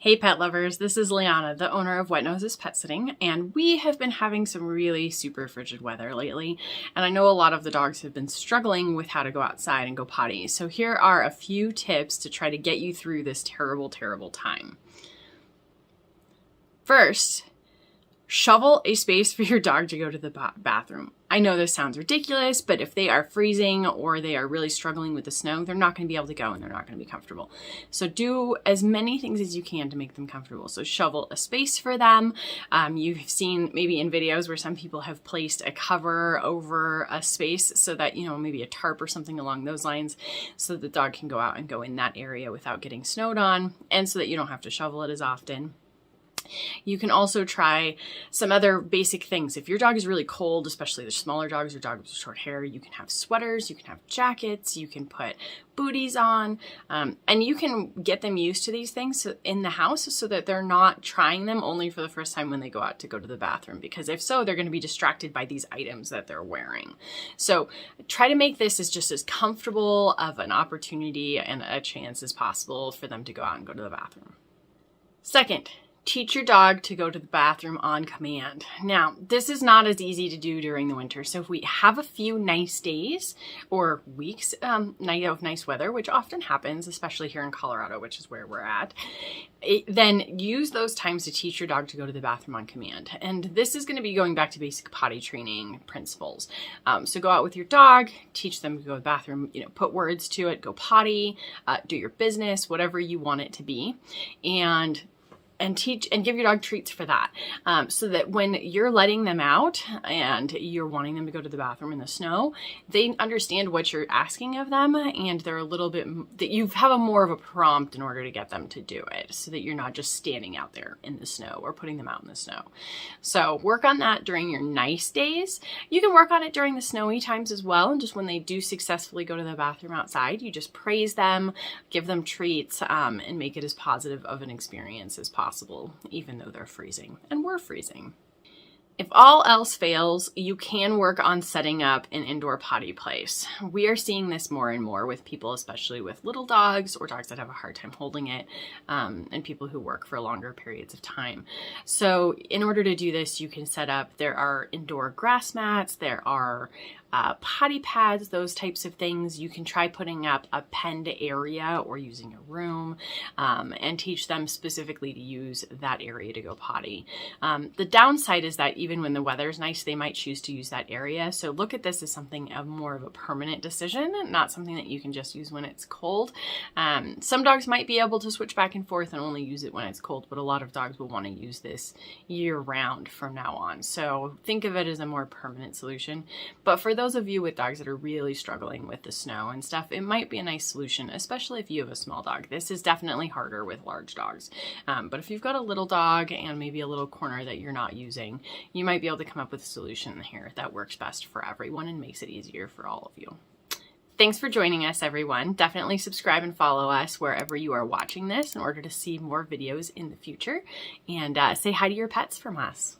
Hey pet lovers, this is Liana, the owner of Wet Noses Pet Sitting, and we have been having some really super frigid weather lately, and I know a lot of the dogs have been struggling with how to go outside and go potty. So here are a few tips to try to get you through this terrible, terrible time. First, shovel a space for your dog to go to the bathroom. I know this sounds ridiculous, but if they are freezing or they are really struggling with the snow, they're not going to be able to go and they're not going to be comfortable. So do as many things as you can to make them comfortable. So shovel a space for them. You've seen maybe in videos where some people have placed a cover over a space so that, maybe a tarp or something along those lines, so that the dog can go out and go in that area without getting snowed on, and so that you don't have to shovel it as often. You can also try some other basic things. If your dog is really cold, especially the smaller dogs or dogs with short hair, you can have sweaters, you can have jackets, you can put booties on, and you can get them used to these things in the house so that they're not trying them only for the first time when they go out to go to the bathroom, because if so, they're going to be distracted by these items that they're wearing. So try to make this as just as comfortable of an opportunity and a chance as possible for them to go out and go to the bathroom. Second, teach your dog to go to the bathroom on command. Now, this is not as easy to do during the winter. So if we have a few nice days or weeks of nice weather, which often happens, especially here in Colorado, which is where we're at, then use those times to teach your dog to go to the bathroom on command. And this is going to be going back to basic potty training principles. So go out with your dog, teach them to go to the bathroom, put words to it, go potty, do your business, whatever you want it to be. And teach and give your dog treats for that. So that when you're letting them out and you're wanting them to go to the bathroom in the snow, they understand what you're asking of them, and they're a little bit, that you have more of a prompt in order to get them to do it, so that you're not just standing out there in the snow or putting them out in the snow. So work on that during your nice days. You can work on it during the snowy times as well. And just when they do successfully go to the bathroom outside, you just praise them, give them treats, and make it as positive of an experience as possible, even though they're freezing and we're freezing. If all else fails, you can work on setting up an indoor potty place. We are seeing this more and more with people, especially with little dogs or dogs that have a hard time holding it, and people who work for longer periods of time. So in order to do this, you can set up, there are indoor grass mats, there are potty pads, those types of things. You can try putting up a penned area or using a room, and teach them specifically to use that area to go potty. The downside is that even when the weather is nice, they might choose to use that area. So look at this as something of more of a permanent decision, not something that you can just use when it's cold. Some dogs might be able to switch back and forth and only use it when it's cold, but a lot of dogs will want to use this year round from now on. So think of it as a more permanent solution. But for those of you with dogs that are really struggling with the snow and stuff, it might be a nice solution, especially if you have a small dog. This is definitely harder with large dogs. But if you've got a little dog and maybe a little corner that you're not using, you might be able to come up with a solution here that works best for everyone and makes it easier for all of you. Thanks for joining us, everyone. Definitely subscribe and follow us wherever you are watching this in order to see more videos in the future, and say hi to your pets from us.